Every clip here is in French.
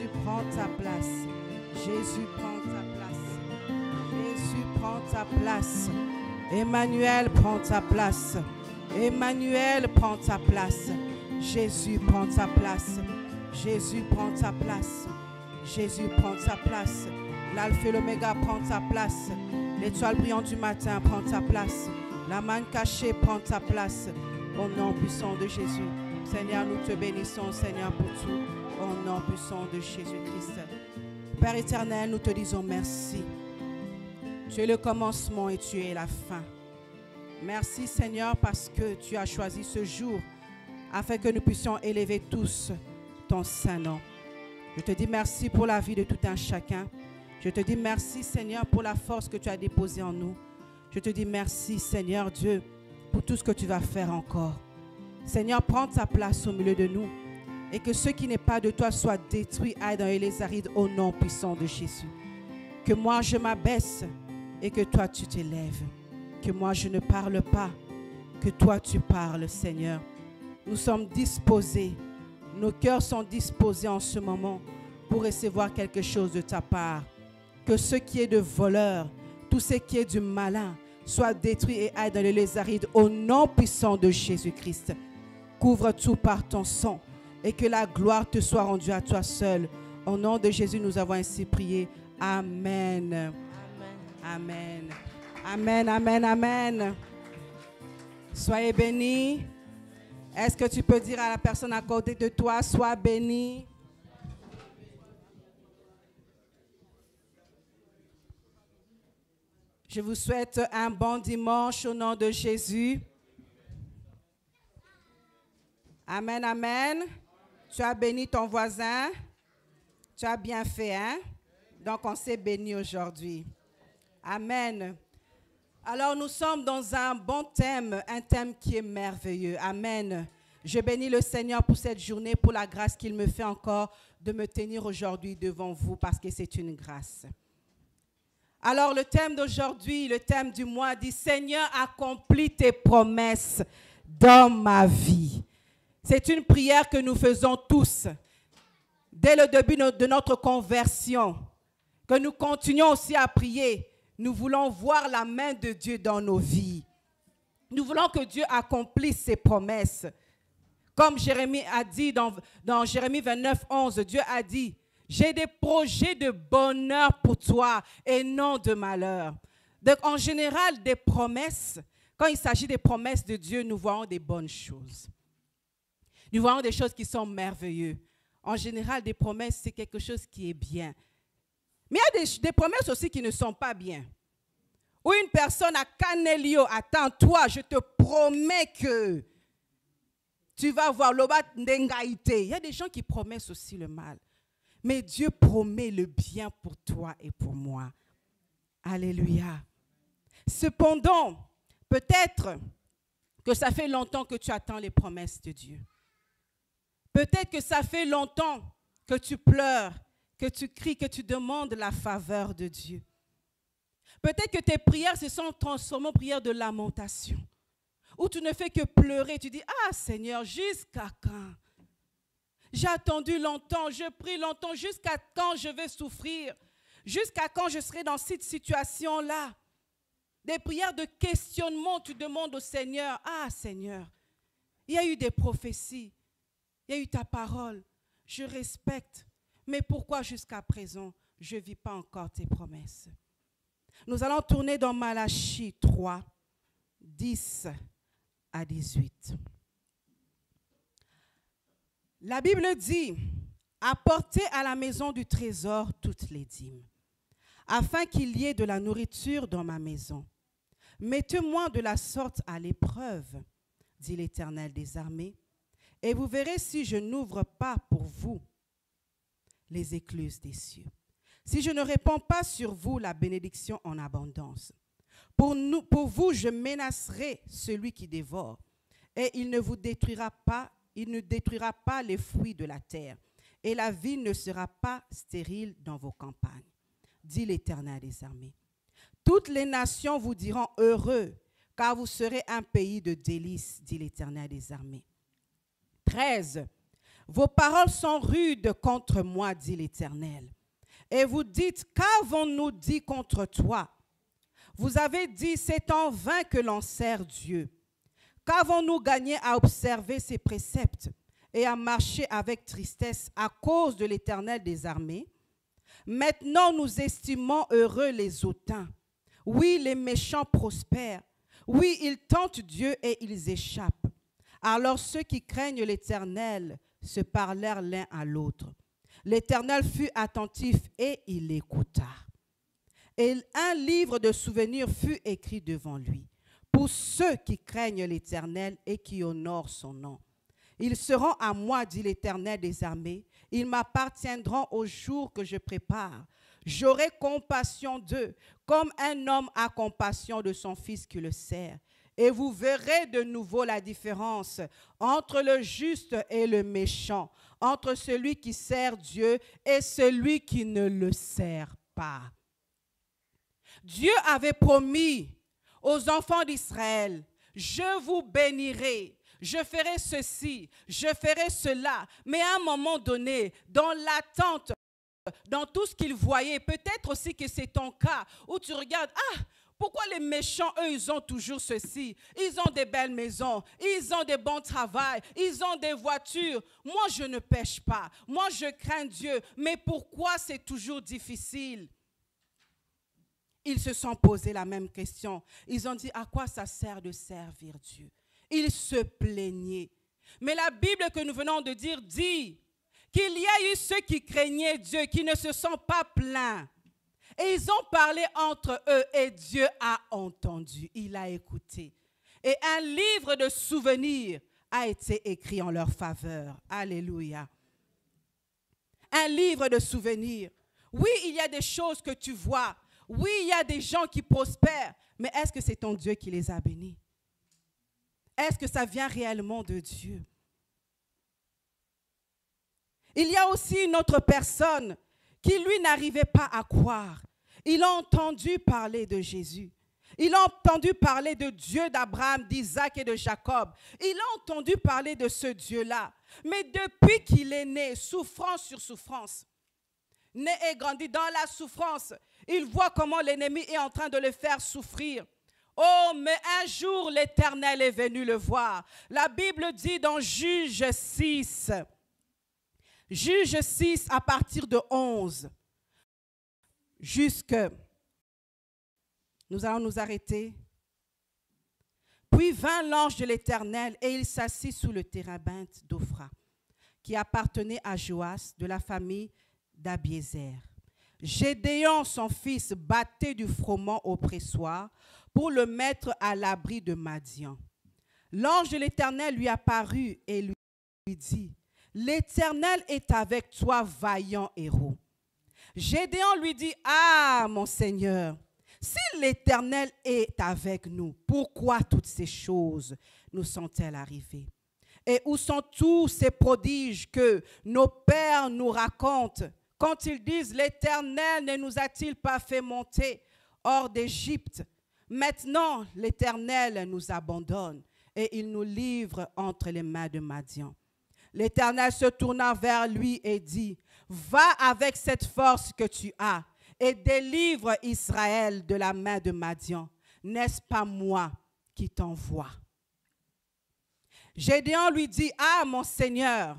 Jésus, prends ta place. Jésus, prends ta place. Jésus, prends ta place. Emmanuel, prends ta place. Emmanuel, prends ta place. Jésus, prends ta place. Jésus, prends ta place. Jésus, prends ta place. L'alpha et l'oméga, prends ta place. L'étoile brillante du matin, prends ta place. La manne cachée, prends ta place. Au nom puissant de Jésus. Seigneur, nous te bénissons, Seigneur, pour tout. Au nom puissant de Jésus-Christ. Père éternel, nous te disons merci. Tu es le commencement et tu es la fin. Merci, Seigneur, parce que tu as choisi ce jour afin que nous puissions élever tous ton saint nom. Je te dis merci pour la vie de tout un chacun. Je te dis merci, Seigneur, pour la force que tu as déposée en nous. Je te dis merci, Seigneur Dieu, pour tout ce que tu vas faire encore. Seigneur, prends ta place au milieu de nous et que ce qui n'est pas de toi soit détruit, aille dans les arides au nom puissant de Jésus. Que moi je m'abaisse et que toi tu t'élèves. Que moi je ne parle pas, que toi tu parles, Seigneur. Nous sommes disposés, nos cœurs sont disposés en ce moment pour recevoir quelque chose de ta part. Que ce qui est de voleur, tout ce qui est du malin, soit détruit et aille dans les lézarides au nom puissant de Jésus-Christ. Couvre tout par ton sang et que la gloire te soit rendue à toi seul. Au nom de Jésus, nous avons ainsi prié. Amen. Amen. Amen, amen, amen. Soyez bénis. Est-ce que tu peux dire à la personne à côté de toi, sois béni? Je vous souhaite un bon dimanche au nom de Jésus. Amen, amen. Tu as béni ton voisin. Tu as bien fait, hein? Donc, on s'est béni aujourd'hui. Amen. Alors, nous sommes dans un bon thème, un thème qui est merveilleux. Amen. Je bénis le Seigneur pour cette journée, pour la grâce qu'il me fait encore de me tenir aujourd'hui devant vous, parce que c'est une grâce. Alors, le thème d'aujourd'hui, le thème du mois dit « Seigneur, accomplis tes promesses dans ma vie ». C'est une prière que nous faisons tous dès le début de notre conversion, que nous continuons aussi à prier. Nous voulons voir la main de Dieu dans nos vies. Nous voulons que Dieu accomplisse ses promesses. Comme Jérémie a dit dans Jérémie 29, 11, Dieu a dit « J'ai des projets de bonheur pour toi et non de malheur ». Donc en général, des promesses, quand il s'agit des promesses de Dieu, nous voyons des bonnes choses. Nous voyons des choses qui sont merveilleuses. En général, des promesses, c'est quelque chose qui est bien. Mais il y a des promesses aussi qui ne sont pas bien. Où une personne a Canelio, attends, toi, je te promets que tu vas voir l'obat n'engaïte. Il y a des gens qui promettent aussi le mal. Mais Dieu promet le bien pour toi et pour moi. Alléluia. Cependant, peut-être que ça fait longtemps que tu attends les promesses de Dieu. Peut-être que ça fait longtemps que tu pleures, que tu cries, que tu demandes la faveur de Dieu. Peut-être que tes prières se sont transformées en prières de lamentation. Où tu ne fais que pleurer. Tu dis, ah Seigneur, jusqu'à quand? J'ai attendu longtemps, je prie longtemps, jusqu'à quand je vais souffrir? Jusqu'à quand je serai dans cette situation-là? Des prières de questionnement, tu demandes au Seigneur, ah Seigneur, il y a eu des prophéties, il y a eu ta parole, je respecte, mais pourquoi jusqu'à présent, je ne vis pas encore tes promesses? Nous allons tourner dans Malachie 3, 10 à 18. La Bible dit, apportez à la maison du trésor toutes les dîmes, afin qu'il y ait de la nourriture dans ma maison. Mettez-moi de la sorte à l'épreuve, dit l'Éternel des armées, et vous verrez si je n'ouvre pas pour vous les écluses des cieux. Si je ne répands pas sur vous la bénédiction en abondance. Pour vous, je menacerai celui qui dévore, et il ne vous détruira pas, il ne détruira pas les fruits de la terre, et la ville ne sera pas stérile dans vos campagnes, dit l'Éternel des armées. Toutes les nations vous diront heureux, car vous serez un pays de délices, dit l'Éternel des armées. 13. Vos paroles sont rudes contre moi, dit l'Éternel. Et vous dites, qu'avons-nous dit contre toi? Vous avez dit, c'est en vain que l'on sert Dieu. Qu'avons-nous gagné à observer ses préceptes et à marcher avec tristesse à cause de l'Éternel des armées? Maintenant, nous estimons heureux les hautains. Oui, les méchants prospèrent. Oui, ils tentent Dieu et ils échappent. Alors ceux qui craignent l'Éternel se parlèrent l'un à l'autre. L'Éternel fut attentif et il écouta. Et un livre de souvenirs fut écrit devant lui, pour ceux qui craignent l'Éternel et qui honorent son nom. Ils seront à moi, dit l'Éternel des armées. Ils m'appartiendront au jour que je prépare. J'aurai compassion d'eux, comme un homme a compassion de son fils qui le sert. Et vous verrez de nouveau la différence entre le juste et le méchant, entre celui qui sert Dieu et celui qui ne le sert pas. Dieu avait promis aux enfants d'Israël, je vous bénirai, je ferai ceci, je ferai cela. Mais à un moment donné, dans l'attente, dans tout ce qu'ils voyaient, peut-être aussi que c'est ton cas, où tu regardes, pourquoi les méchants, eux, ils ont toujours ceci? Ils ont des belles maisons, ils ont des bons travails, ils ont des voitures. Moi, je ne pêche pas, moi, je crains Dieu. Mais pourquoi c'est toujours difficile? Ils se sont posé la même question. Ils ont dit, à quoi ça sert de servir Dieu? Ils se plaignaient. Mais la Bible que nous venons de dire dit qu'il y a eu ceux qui craignaient Dieu, qui ne se sont pas plaints. Et ils ont parlé entre eux et Dieu a entendu, il a écouté. Et un livre de souvenirs a été écrit en leur faveur. Alléluia. Un livre de souvenirs. Oui, il y a des choses que tu vois. Oui, il y a des gens qui prospèrent. Mais est-ce que c'est ton Dieu qui les a bénis? Est-ce que ça vient réellement de Dieu? Il y a aussi une autre personne qui, lui, n'arrivait pas à croire. Il a entendu parler de Jésus. Il a entendu parler de Dieu d'Abraham, d'Isaac et de Jacob. Il a entendu parler de ce Dieu-là. Mais depuis qu'il est né, souffrance sur souffrance, né et grandi dans la souffrance, il voit comment l'ennemi est en train de le faire souffrir. Oh, mais un jour, l'Éternel est venu le voir. La Bible dit dans Juge 6, Juge 6 à partir de 11, nous allons nous arrêter. Puis vint l'ange de l'Éternel et il s'assit sous le térabinthe d'Ophra, qui appartenait à Joas de la famille d'Abiézer. Gédéon, son fils, battait du froment au pressoir pour le mettre à l'abri de Madian. L'ange de l'Éternel lui apparut et lui dit, « L'Éternel est avec toi, vaillant héros. » Gédéon lui dit, « Ah, mon Seigneur, si l'Éternel est avec nous, pourquoi toutes ces choses nous sont-elles arrivées? Et où sont tous ces prodiges que nos pères nous racontent quand ils disent, l'Éternel ne nous a-t-il pas fait monter hors d'Égypte? Maintenant, l'Éternel nous abandonne et il nous livre entre les mains de Madian. » L'Éternel se tourna vers lui et dit, « Va avec cette force que tu as et délivre Israël de la main de Madian. N'est-ce pas moi qui t'envoie? » Gédéon lui dit, « Ah, mon Seigneur,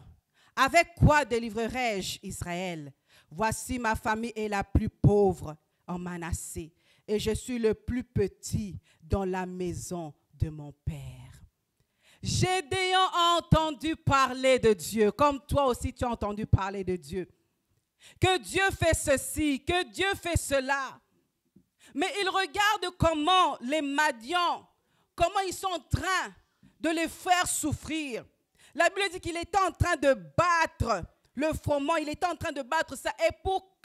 avec quoi délivrerai-je Israël? Voici ma famille est la plus pauvre en Manassé et je suis le plus petit dans la maison de mon père. » Gédéon a entendu parler de Dieu, comme toi aussi tu as entendu parler de Dieu. Que Dieu fait ceci, que Dieu fait cela. Mais il regarde comment les Madians, comment ils sont en train de les faire souffrir. La Bible dit qu'il était en train de battre le froment, il était en train de battre ça, et pour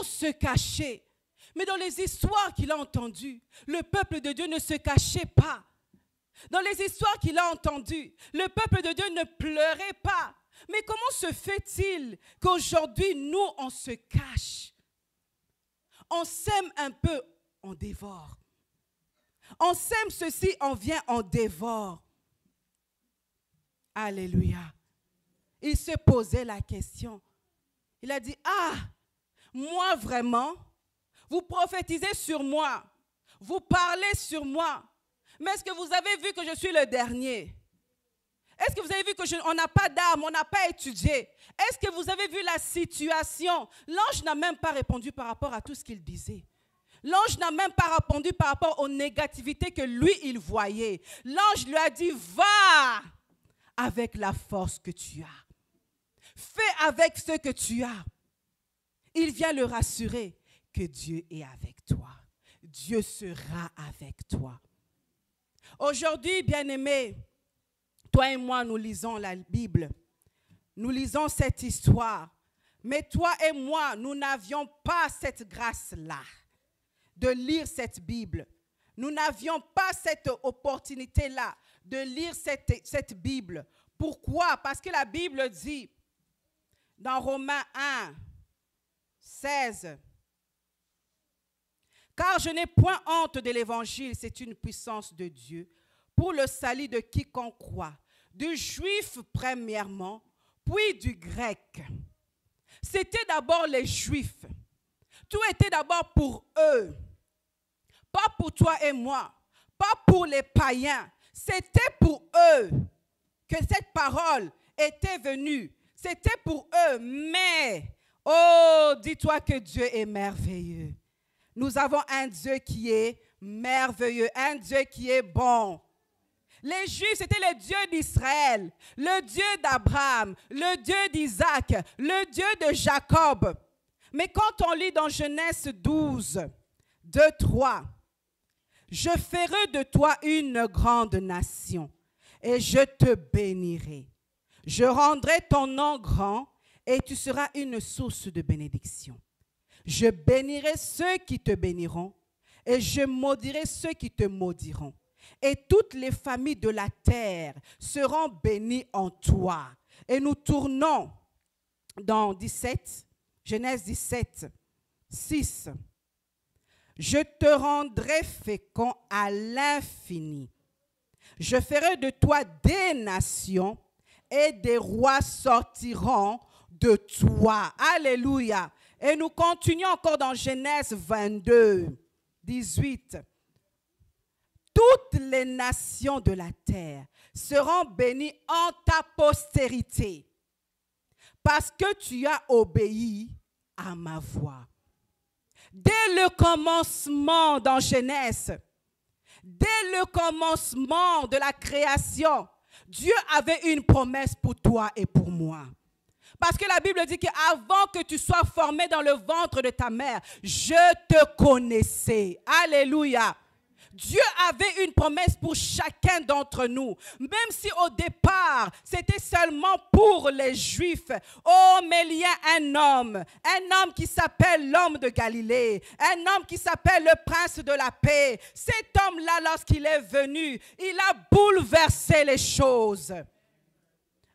se cacher. Mais dans les histoires qu'il a entendues, le peuple de Dieu ne se cachait pas. Dans les histoires qu'il a entendues, le peuple de Dieu ne pleurait pas. Mais comment se fait-il qu'aujourd'hui, nous, on se cache? On sème un peu, on dévore. On sème ceci, on vient, on dévore. Alléluia. Il se posait la question. Il a dit, ah, moi vraiment, vous prophétisez sur moi, vous parlez sur moi, mais est-ce que vous avez vu que je suis le dernier? Est-ce que vous avez vu qu'on n'a pas d'armes, on n'a pas étudié? Est-ce que vous avez vu la situation? L'ange n'a même pas répondu par rapport à tout ce qu'il disait. L'ange n'a même pas répondu par rapport aux négativités que lui, il voyait. L'ange lui a dit, va avec la force que tu as. Fais avec ce que tu as. Il vient le rassurer que Dieu est avec toi. Dieu sera avec toi. Aujourd'hui, bien-aimés, toi et moi, nous lisons la Bible. Nous lisons cette histoire. Mais toi et moi, nous n'avions pas cette grâce-là de lire cette Bible. Nous n'avions pas cette opportunité-là de lire cette Bible. Pourquoi? Parce que la Bible dit, dans Romains 1, 16, « Car je n'ai point honte de l'Évangile, c'est une puissance de Dieu pour le salut de quiconque croit, du juif premièrement, puis du grec. » C'était d'abord les juifs. Tout était d'abord pour eux. Pas pour toi et moi. Pas pour les païens. C'était pour eux que cette parole était venue. C'était pour eux. Mais, oh, dis-toi que Dieu est merveilleux. Nous avons un Dieu qui est merveilleux. Un Dieu qui est bon. Les Juifs, c'était le Dieu d'Israël, le Dieu d'Abraham, le Dieu d'Isaac, le Dieu de Jacob. Mais quand on lit dans Genèse 12, 2, 3, « Je ferai de toi une grande nation et je te bénirai. Je rendrai ton nom grand et tu seras une source de bénédiction. Je bénirai ceux qui te béniront et je maudirai ceux qui te maudiront. Et toutes les familles de la terre seront bénies en toi. » Et nous tournons dans 17, Genèse 17, 6. « Je te rendrai fécond à l'infini. Je ferai de toi des nations et des rois sortiront de toi. » Alléluia. Et nous continuons encore dans Genèse 22, 18. « Toutes les nations de la terre seront bénies en ta postérité, parce que tu as obéi à ma voix. » Dès le commencement dans Genèse, dès le commencement de la création, Dieu avait une promesse pour toi et pour moi. Parce que la Bible dit qu'avant que tu sois formé dans le ventre de ta mère, je te connaissais. Alléluia. Dieu avait une promesse pour chacun d'entre nous. Même si au départ, c'était seulement pour les Juifs. Oh, mais il y a un homme qui s'appelle l'homme de Galilée, un homme qui s'appelle le prince de la paix. Cet homme-là, lorsqu'il est venu, il a bouleversé les choses.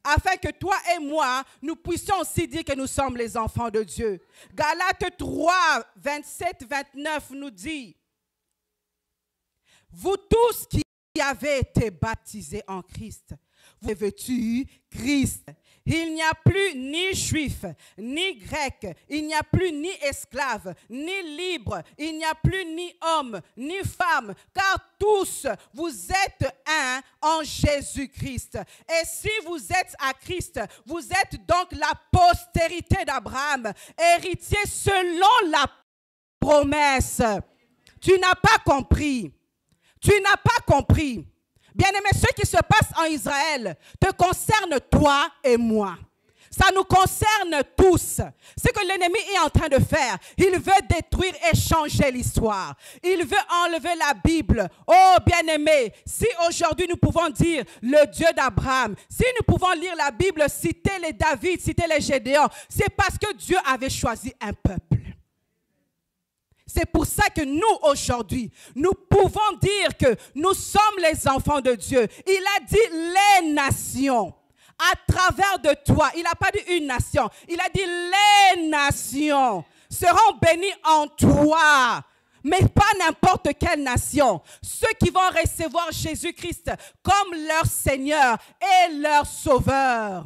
Afin que toi et moi, nous puissions aussi dire que nous sommes les enfants de Dieu. Galates 3, 27, 29 nous dit, « Vous tous qui avez été baptisés en Christ, vous avez vêtu Christ. Il n'y a plus ni juif, ni grec, il n'y a plus ni esclave, ni libre, il n'y a plus ni homme, ni femme, car tous vous êtes un en Jésus-Christ. Et si vous êtes à Christ, vous êtes donc la postérité d'Abraham, héritier selon la promesse. » Tu n'as pas compris. Tu n'as pas compris. Bien-aimé, ce qui se passe en Israël te concerne toi et moi. Ça nous concerne tous. Ce que l'ennemi est en train de faire, il veut détruire et changer l'histoire. Il veut enlever la Bible. Oh, bien-aimé, si aujourd'hui nous pouvons dire le Dieu d'Abraham, si nous pouvons lire la Bible, citer les David, citer les Gédéon, c'est parce que Dieu avait choisi un peuple. C'est pour ça que nous, aujourd'hui, nous pouvons dire que nous sommes les enfants de Dieu. Il a dit les nations. À travers de toi, il n'a pas dit une nation. Il a dit les nations seront bénies en toi. mais pas n'importe quelle nation. Ceux qui vont recevoir Jésus-Christ comme leur Seigneur et leur Sauveur.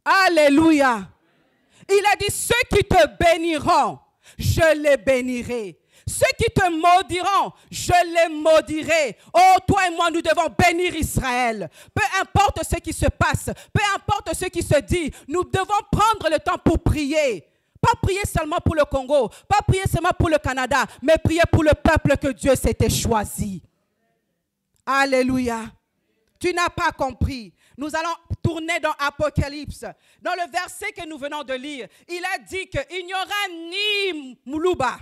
Alléluia. Il a dit, ceux qui te béniront, je les bénirai. Ceux qui te maudiront, je les maudirai. Oh, toi et moi, nous devons bénir Israël. Peu importe ce qui se passe, peu importe ce qui se dit, nous devons prendre le temps pour prier. Pas prier seulement pour le Congo, pas prier seulement pour le Canada, mais prier pour le peuple que Dieu s'était choisi. Alléluia. Tu n'as pas compris. Nous allons tourner dans Apocalypse. Dans le verset que nous venons de lire, il a dit qu'il n'y aura ni Muluba,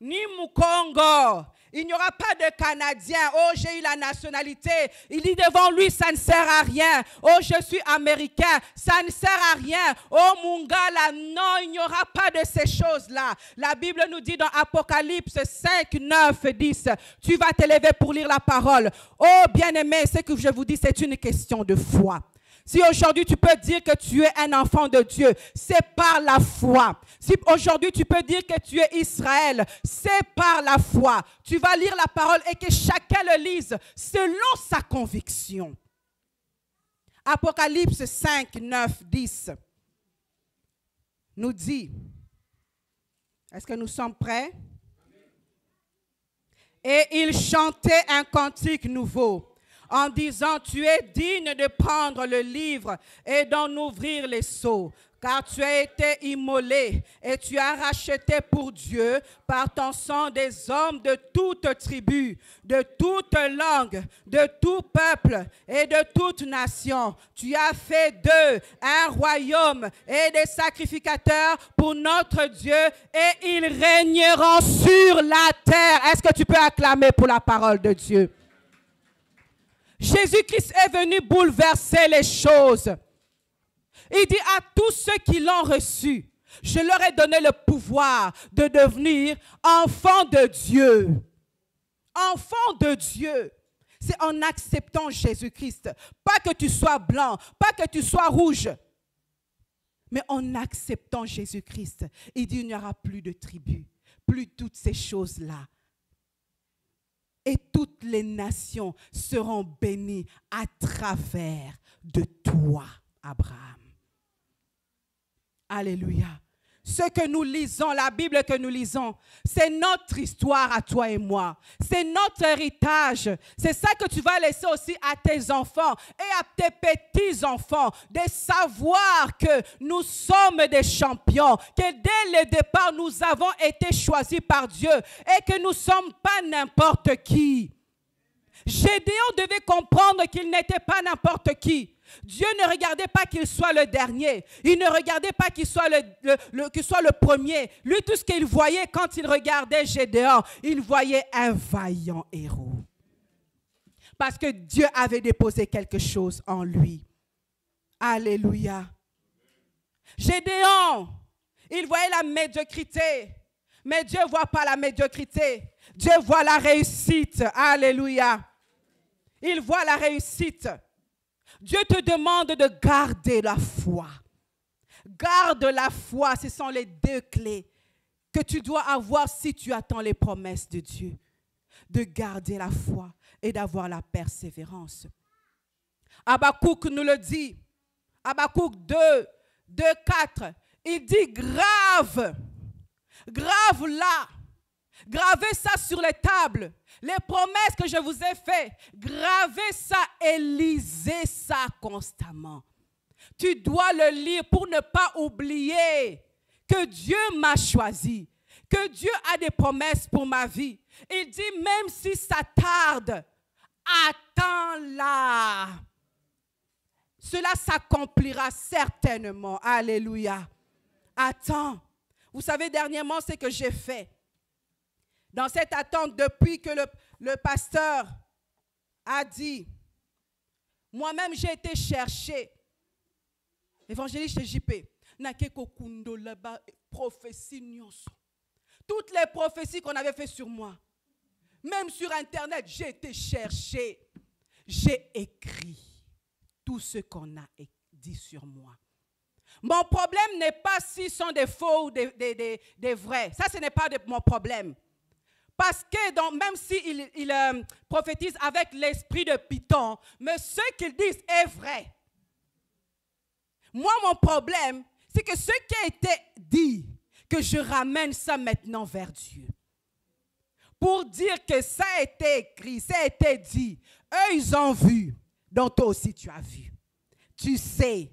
ni Mukongo. Il n'y aura pas de Canadien. Oh, j'ai eu la nationalité. Il dit devant lui, ça ne sert à rien. Oh, je suis Américain. Ça ne sert à rien. Oh, Mungala. Non, il n'y aura pas de ces choses-là. La Bible nous dit dans Apocalypse 5, 9, 10, tu vas t'élever pour lire la parole. Oh, bien-aimé, ce que je vous dis, c'est une question de foi. Si aujourd'hui tu peux dire que tu es un enfant de Dieu, c'est par la foi. Si aujourd'hui tu peux dire que tu es Israël, c'est par la foi. Tu vas lire la parole et que chacun le lise selon sa conviction. Apocalypse 5, 9, 10 nous dit, est-ce que nous sommes prêts? Et il chantait un cantique nouveau, en disant, tu es digne de prendre le livre et d'en ouvrir les sceaux, car tu as été immolé et tu as racheté pour Dieu par ton sang des hommes de toute tribu, de toute langue, de tout peuple et de toute nation. Tu as fait d'eux un royaume et des sacrificateurs pour notre Dieu et ils régneront sur la terre. Est-ce que tu peux acclamer pour la parole de Dieu? Jésus-Christ est venu bouleverser les choses. Il dit à tous ceux qui l'ont reçu, je leur ai donné le pouvoir de devenir enfants de Dieu. Enfants de Dieu. C'est en acceptant Jésus-Christ. Pas que tu sois blanc, pas que tu sois rouge. Mais en acceptant Jésus-Christ, il dit il n'y aura plus de tribus, plus toutes ces choses-là. Et toutes les nations seront bénies à travers de toi, Abraham. Alléluia. Ce que nous lisons, la Bible que nous lisons, c'est notre histoire à toi et moi. C'est notre héritage. C'est ça que tu vas laisser aussi à tes enfants et à tes petits-enfants. De savoir que nous sommes des champions, que dès le départ, nous avons été choisis par Dieu et que nous ne sommes pas n'importe qui. Gédéon devait comprendre qu'il n'était pas n'importe qui. Dieu ne regardait pas qu'il soit le dernier. Il ne regardait pas qu'il soit le premier. Lui, tout ce qu'il voyait quand il regardait Gédéon, il voyait un vaillant héros. Parce que Dieu avait déposé quelque chose en lui. Alléluia. Gédéon, il voyait la médiocrité. Mais Dieu ne voit pas la médiocrité. Dieu voit la réussite. Alléluia. Il voit la réussite. Dieu te demande de garder la foi. Garde la foi, ce sont les deux clés que tu dois avoir si tu attends les promesses de Dieu. De garder la foi et d'avoir la persévérance. Habakkuk nous le dit. Habakkuk 2, 4. Il dit grave. Grave là. Gravez ça sur les tables. Les promesses que je vous ai faites, gravez ça et lisez ça constamment. Tu dois le lire pour ne pas oublier que Dieu m'a choisi, que Dieu a des promesses pour ma vie. Il dit même si ça tarde, attends-la. Cela s'accomplira certainement. Alléluia. Attends. Vous savez, dernièrement, ce que j'ai fait. Dans cette attente, depuis que le pasteur a dit, moi-même j'ai été chercher. Évangéliste JP, toutes les prophéties qu'on avait faites sur moi, même sur Internet, j'ai été chercher. J'ai écrit tout ce qu'on a dit sur moi. Mon problème n'est pas s'ils sont des faux ou des vrais. Ça, ce n'est pas mon problème. Parce que même s'il prophétise avec l'esprit de Python, mais ce qu'ils disent est vrai. Moi, mon problème, c'est que ce qui a été dit, que je ramène ça maintenant vers Dieu. Pour dire que ça a été écrit, ça a été dit. Eux, ils ont vu. Donc toi aussi, tu as vu. Tu sais.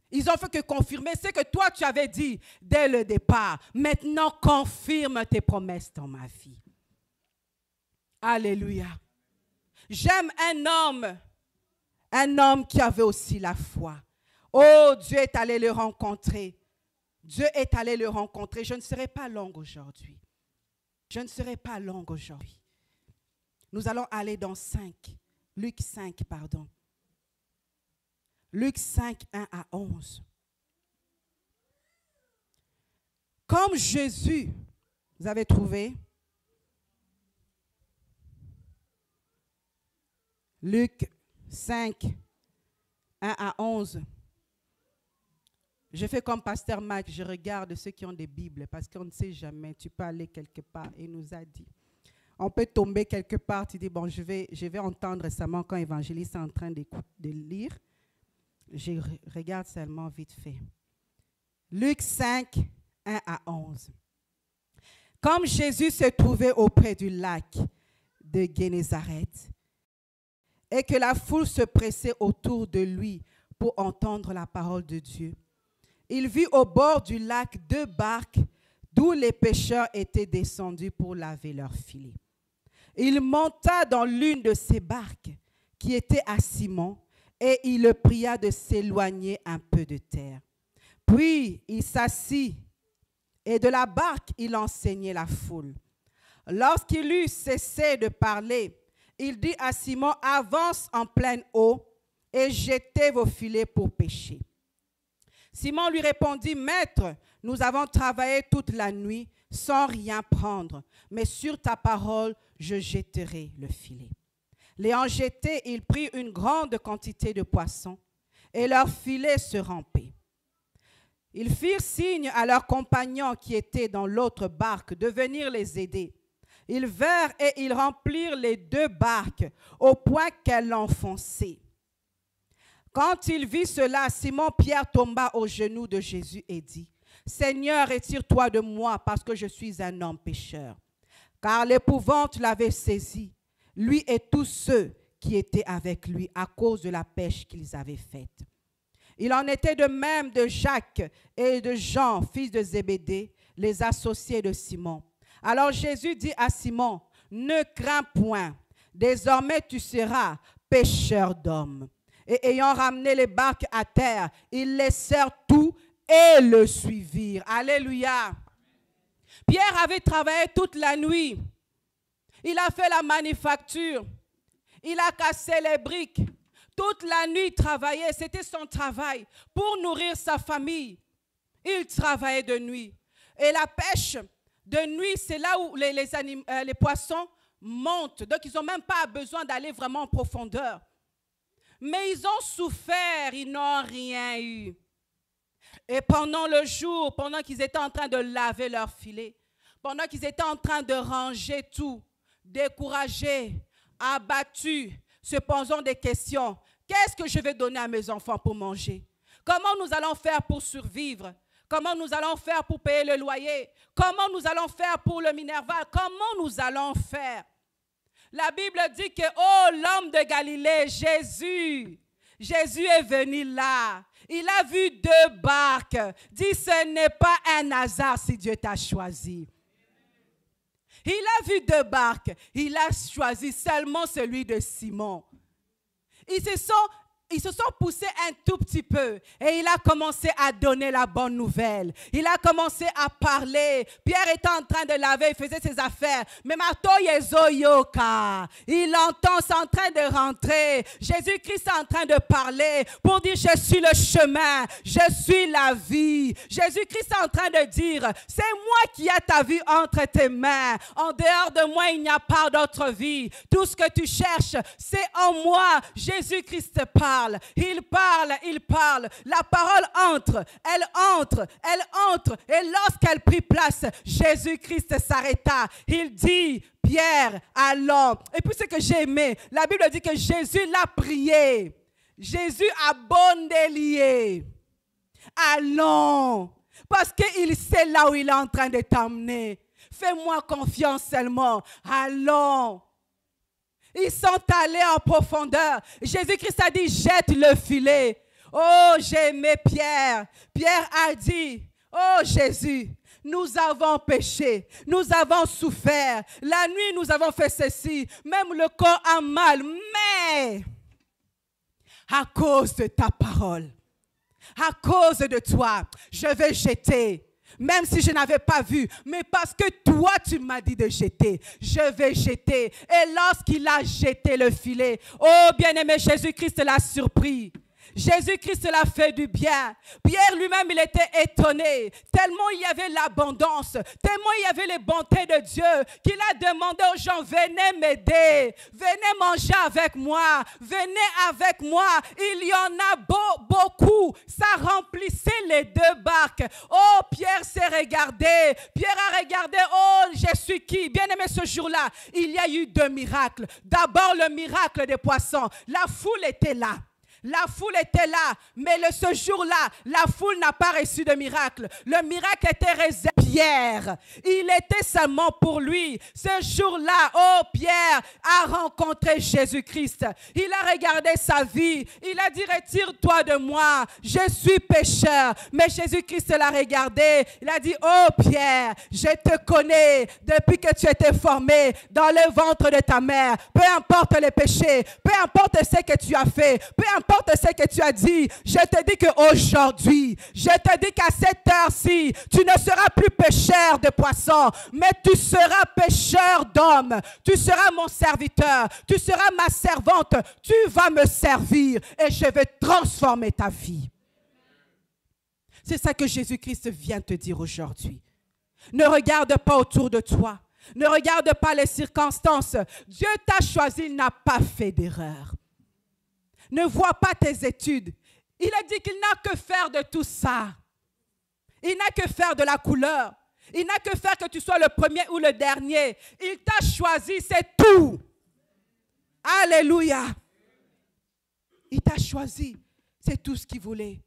Ils ont fait que confirmer ce que toi, tu avais dit dès le départ. Maintenant, confirme tes promesses dans ma vie. Alléluia. J'aime un homme qui avait aussi la foi. Oh, Dieu est allé le rencontrer. Dieu est allé le rencontrer. Je ne serai pas longue aujourd'hui. Je ne serai pas longue aujourd'hui. Nous allons aller dans Luc 5, pardon. Luc 5, 1 à 11. Comme Jésus, vous avez trouvé? Luc 5, 1 à 11. Je fais comme Pasteur Mike, je regarde ceux qui ont des Bibles parce qu'on ne sait jamais. Tu peux aller quelque part. Il nous a dit. On peut tomber quelque part. Tu dis, bon, je vais entendre récemment quand l'évangéliste est en train de lire. Je regarde seulement vite fait. Luc 5, 1 à 11. Comme Jésus se trouvait auprès du lac de Génézareth et que la foule se pressait autour de lui pour entendre la parole de Dieu, il vit au bord du lac 2 barques d'où les pêcheurs étaient descendus pour laver leurs filets. Il monta dans l'une de ces barques qui était à Simon et il le pria de s'éloigner un peu de terre. Puis il s'assit et de la barque il enseignait la foule. Lorsqu'il eut cessé de parler, il dit à Simon, avance en pleine eau et jetez vos filets pour pêcher. Simon lui répondit, Maître, nous avons travaillé toute la nuit sans rien prendre, mais sur ta parole, je jetterai le filet. L'ayant jeté, il prit une grande quantité de poissons et leur filet se rompait. Ils firent signe à leurs compagnons qui étaient dans l'autre barque de venir les aider. Ils vinrent et ils remplirent les 2 barques au point qu'elles l'enfonçaient. Quand il vit cela, Simon-Pierre tomba aux genoux de Jésus et dit, « Seigneur, retire-toi de moi parce que je suis un homme pécheur. » Car l'épouvante l'avait saisi, lui et tous ceux qui étaient avec lui à cause de la pêche qu'ils avaient faite. Il en était de même de Jacques et de Jean, fils de Zébédée, les associés de Simon. Alors Jésus dit à Simon, « Ne crains point, désormais tu seras pêcheur d'hommes. » Et ayant ramené les barques à terre, ils laissèrent tout et le suivirent. Alléluia. Pierre avait travaillé toute la nuit. Il a fait la manufacture. Il a cassé les briques. Toute la nuit, il travaillait. C'était son travail pour nourrir sa famille. Il travaillait de nuit. Et la pêche de nuit, c'est là où les poissons montent. Donc, ils n'ont même pas besoin d'aller vraiment en profondeur. Mais ils ont souffert, ils n'ont rien eu. Et pendant le jour, pendant qu'ils étaient en train de laver leurs filets, pendant qu'ils étaient en train de ranger tout, découragés, abattus, se posant des questions. Qu'est-ce que je vais donner à mes enfants pour manger? Comment nous allons faire pour survivre? Comment nous allons faire pour payer le loyer? Comment nous allons faire pour le Minerval? Comment nous allons faire? La Bible dit que, oh, l'homme de Galilée, Jésus est venu là. Il a vu 2 barques. Dit, ce n'est pas un hasard si Dieu t'a choisi. Il a vu 2 barques. Il a choisi seulement celui de Simon. Ils se sont poussés un tout petit peu et il a commencé à donner la bonne nouvelle. Il a commencé à parler. Pierre était en train de laver, il faisait ses affaires. Mais il entend, c'est en train de rentrer. Jésus-Christ est en train de parler pour dire, je suis le chemin, je suis la vie. Jésus-Christ est en train de dire, c'est moi qui ai ta vie entre tes mains. En dehors de moi, il n'y a pas d'autre vie. Tout ce que tu cherches, c'est en moi. Jésus-Christ te parle. parle, il parle, il parle. La parole entre, elle entre, elle entre. Et lorsqu'elle prit place, Jésus-Christ s'arrêta. Il dit, Pierre, allons. Et puis ce que j'ai aimé, la Bible dit que Jésus l'a prié. Jésus a bon délié. Allons. Parce qu'il sait là où il est en train de t'emmener. Fais-moi confiance seulement. Allons. Ils sont allés en profondeur. Jésus-Christ a dit, jette le filet. Oh, j'ai aimé Pierre. Pierre a dit, oh Jésus, nous avons péché, nous avons souffert. La nuit, nous avons fait ceci. Même le corps a mal. Mais, à cause de ta parole, à cause de toi, je vais jeter. Même si je n'avais pas vu, mais parce que toi, tu m'as dit de jeter, je vais jeter. Et lorsqu'il a jeté le filet, oh bien-aimé, Jésus-Christ l'a surpris. Jésus-Christ l'a fait du bien. Pierre lui-même, il était étonné. Tellement il y avait l'abondance, tellement il y avait les bontés de Dieu, qu'il a demandé aux gens, venez m'aider, venez manger avec moi, venez avec moi. Il y en a beaucoup. Ça remplissait les deux barques. Oh, Pierre s'est regardé. Pierre a regardé, oh, je suis qui? Bien aimé, ce jour-là, il y a eu deux miracles. D'abord, le miracle des poissons. La foule était là. La foule était là, mais ce jour-là, la foule n'a pas reçu de miracle. Le miracle était réservé à Pierre. Il était seulement pour lui. Ce jour-là, oh, Pierre a rencontré Jésus-Christ. Il a regardé sa vie. Il a dit, retire-toi de moi. Je suis pécheur. Mais Jésus-Christ l'a regardé. Il a dit, oh, Pierre, je te connais depuis que tu étais formé dans le ventre de ta mère. Peu importe les péchés, peu importe ce que tu as fait, peu importe ce que tu as dit, je te dis qu'aujourd'hui, je te dis qu'à cette heure-ci, tu ne seras plus pêcheur de poissons, mais tu seras pêcheur d'hommes. Tu seras mon serviteur, tu seras ma servante, tu vas me servir et je vais transformer ta vie. C'est ça que Jésus-Christ vient te dire aujourd'hui. Ne regarde pas autour de toi. Ne regarde pas les circonstances. Dieu t'a choisi, il n'a pas fait d'erreur. Ne vois pas tes études. Il a dit qu'il n'a que faire de tout ça. Il n'a que faire de la couleur. Il n'a que faire que tu sois le premier ou le dernier. Il t'a choisi, c'est tout. Alléluia. Il t'a choisi, c'est tout ce qu'il voulait.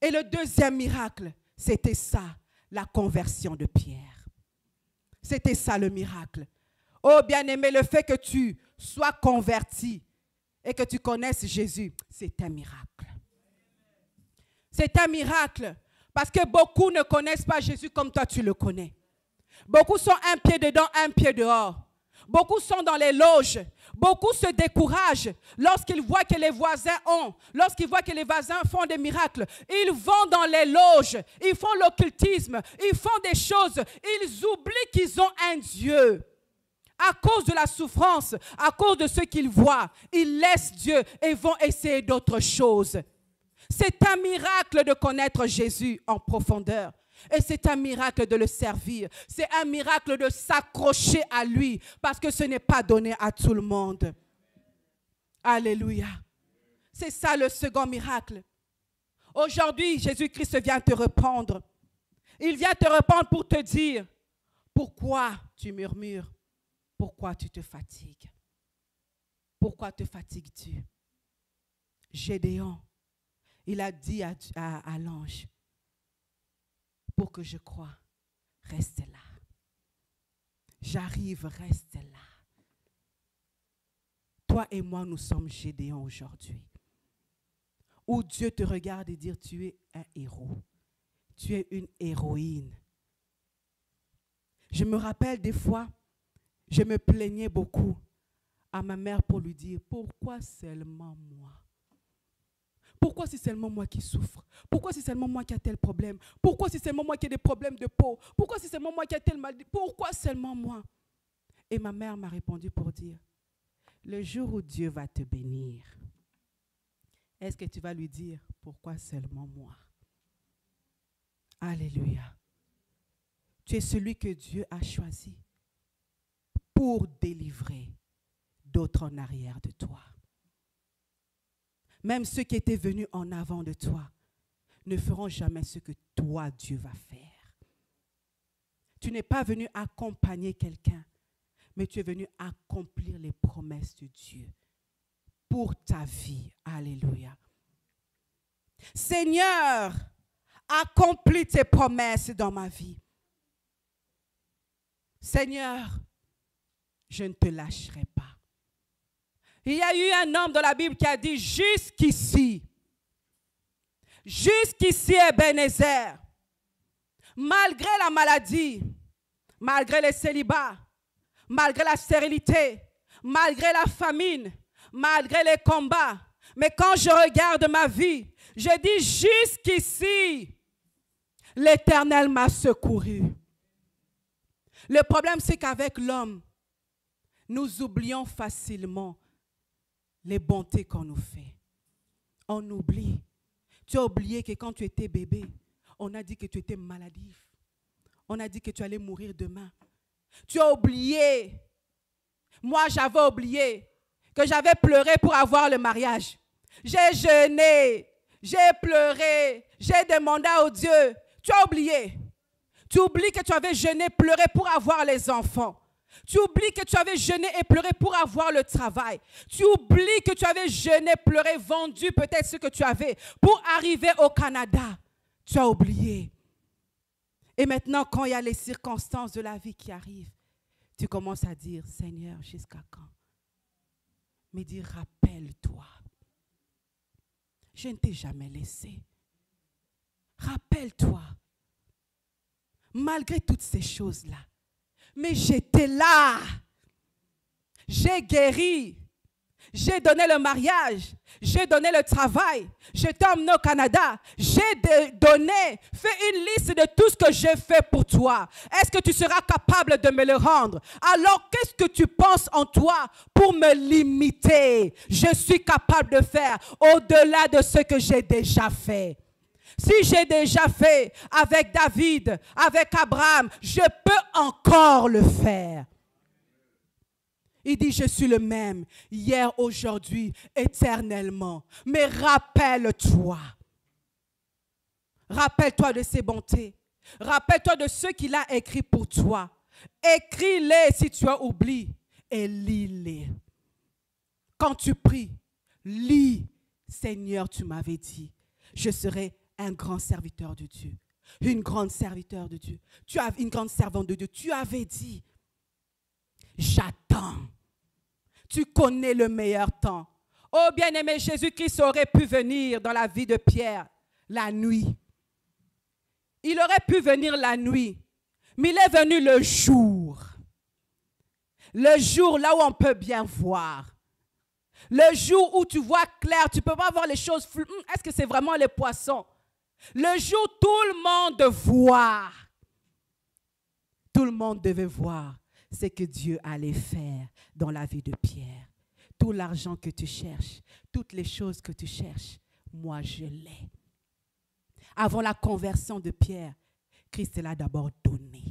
Et le deuxième miracle, c'était ça, la conversion de Pierre. C'était ça le miracle. Oh bien-aimé, le fait que tu sois converti et que tu connaisses Jésus, c'est un miracle. C'est un miracle. Parce que beaucoup ne connaissent pas Jésus comme toi tu le connais. Beaucoup sont un pied dedans, un pied dehors. Beaucoup sont dans les loges. Beaucoup se découragent lorsqu'ils voient que les voisins ont, lorsqu'ils voient que les voisins font des miracles. Ils vont dans les loges, ils font l'occultisme, ils font des choses. Ils oublient qu'ils ont un Dieu. À cause de la souffrance, à cause de ce qu'ils voient, ils laissent Dieu et vont essayer d'autres choses. C'est un miracle de connaître Jésus en profondeur. Et c'est un miracle de le servir. C'est un miracle de s'accrocher à lui parce que ce n'est pas donné à tout le monde. Alléluia. C'est ça le second miracle. Aujourd'hui, Jésus-Christ vient te reprendre. Il vient te reprendre pour te dire, pourquoi tu murmures? Pourquoi tu te fatigues? Pourquoi te fatigues-tu? Gédéon, il a dit à l'ange, pour que je croie, reste là. J'arrive, reste là. Toi et moi, nous sommes Gédéon aujourd'hui. Où Dieu te regarde et dit, tu es un héros. Tu es une héroïne. Je me rappelle des fois, je me plaignais beaucoup à ma mère pour lui dire, pourquoi seulement moi? Pourquoi c'est seulement moi qui souffre? Pourquoi c'est seulement moi qui ai tel problème? Pourquoi c'est seulement moi qui ai des problèmes de peau? Pourquoi c'est seulement moi qui ai tel maladie? Pourquoi seulement moi? Et ma mère m'a répondu pour dire, le jour où Dieu va te bénir, est-ce que tu vas lui dire, pourquoi seulement moi? Alléluia. Tu es celui que Dieu a choisi pour délivrer d'autres en arrière de toi. Même ceux qui étaient venus en avant de toi ne feront jamais ce que toi, Dieu, vas faire. Tu n'es pas venu accompagner quelqu'un, mais tu es venu accomplir les promesses de Dieu pour ta vie. Alléluia. Seigneur, accomplis tes promesses dans ma vie. Seigneur, je ne te lâcherai pas. Il y a eu un homme dans la Bible qui a dit, jusqu'ici, Ebenezer, malgré la maladie, malgré les célibats, malgré la stérilité, malgré la famine, malgré les combats, mais quand je regarde ma vie, je dis jusqu'ici, l'Éternel m'a secouru. Le problème, c'est qu'avec l'homme, nous oublions facilement les bontés qu'on nous fait. On oublie. Tu as oublié que quand tu étais bébé, on a dit que tu étais maladif. On a dit que tu allais mourir demain. Tu as oublié. Moi, j'avais oublié que j'avais pleuré pour avoir le mariage. J'ai jeûné, j'ai pleuré, j'ai demandé au Dieu. Tu as oublié. Tu oublies que tu avais jeûné, pleuré pour avoir les enfants. Tu oublies que tu avais jeûné et pleuré pour avoir le travail. Tu oublies que tu avais jeûné, pleuré, vendu peut-être ce que tu avais pour arriver au Canada. Tu as oublié. Et maintenant, quand il y a les circonstances de la vie qui arrivent, tu commences à dire, Seigneur, jusqu'à quand? Mais dis, rappelle-toi. Je ne t'ai jamais laissé. Rappelle-toi. Malgré toutes ces choses-là, mais j'étais là. J'ai guéri. J'ai donné le mariage. J'ai donné le travail. J'ai t'ai emmené au Canada. J'ai donné, fait une liste de tout ce que j'ai fait pour toi. Est-ce que tu seras capable de me le rendre? Alors, qu'est-ce que tu penses en toi pour me limiter? Je suis capable de faire au-delà de ce que j'ai déjà fait. Si j'ai déjà fait avec David, avec Abraham, je peux encore le faire. Il dit, je suis le même, hier, aujourd'hui, éternellement. Mais rappelle-toi. Rappelle-toi de ses bontés. Rappelle-toi de ce qu'il a écrit pour toi. Écris-les si tu as oublié et lis-les. Quand tu pries, lis. Seigneur, tu m'avais dit, je serai un grand serviteur de Dieu. Une grande serviteur de Dieu. Tu as une grande servante de Dieu. Tu avais dit, j'attends. Tu connais le meilleur temps. Oh bien-aimé, Jésus-Christ aurait pu venir dans la vie de Pierre la nuit. Il aurait pu venir la nuit. Mais il est venu le jour. Le jour là où on peut bien voir. Le jour où tu vois clair, tu ne peux pas voir les choses floues. Est-ce que c'est vraiment les poissons? Le jour où tout le monde voit. Tout le monde devait voir ce que Dieu allait faire dans la vie de Pierre. Tout l'argent que tu cherches, toutes les choses que tu cherches, moi je l'ai. Avant la conversion de Pierre, Christ l'a d'abord donné.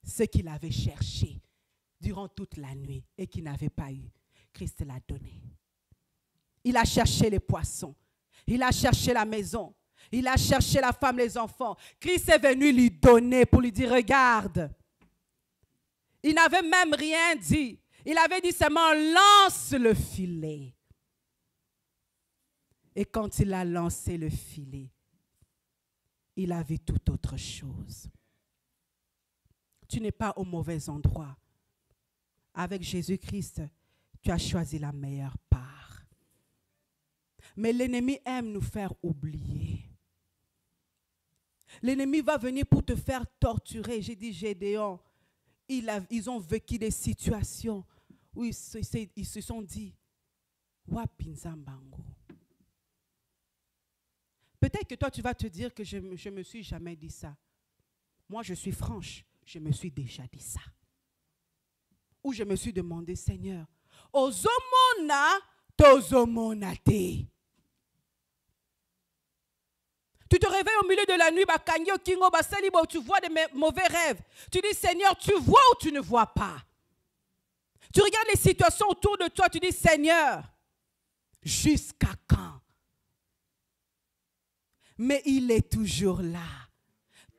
Ce qu'il avait cherché durant toute la nuit et qu'il n'avait pas eu, Christ l'a donné. Il a cherché les poissons, il a cherché la maison, il a cherché la femme, les enfants. Christ est venu lui donner pour lui dire, regarde. Il n'avait même rien dit. Il avait dit seulement, lance le filet. Et quand il a lancé le filet, il a vu tout autre chose. Tu n'es pas au mauvais endroit. Avec Jésus-Christ, tu as choisi la meilleure part. Mais l'ennemi aime nous faire oublier. L'ennemi va venir pour te faire torturer. J'ai dit, Gédéon, ils ont vécu des situations où ils se sont dit, Wapinzambango. Peut-être que toi, tu vas te dire que je ne me suis jamais dit ça. Moi, je suis franche, je me suis déjà dit ça. Ou je me suis demandé, Seigneur, Ozomona, tozomonate. Tu te réveilles au milieu de la nuit, tu vois des mauvais rêves. Tu dis, Seigneur, tu vois ou tu ne vois pas? Tu regardes les situations autour de toi, tu dis, Seigneur, Jusqu'à quand? Mais il est toujours là.